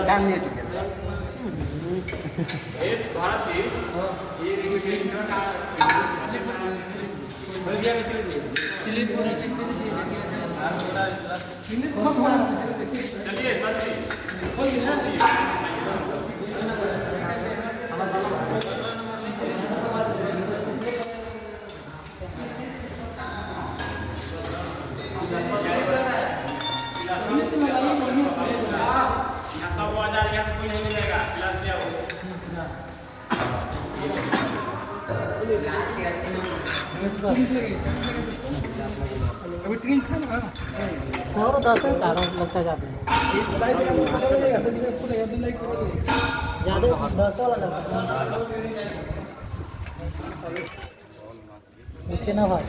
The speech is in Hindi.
Come here together. अभी ट्रेन था ना और 10 लगता जाते हैं ज़्यादा 10 वाला लगता है इसके ना भाई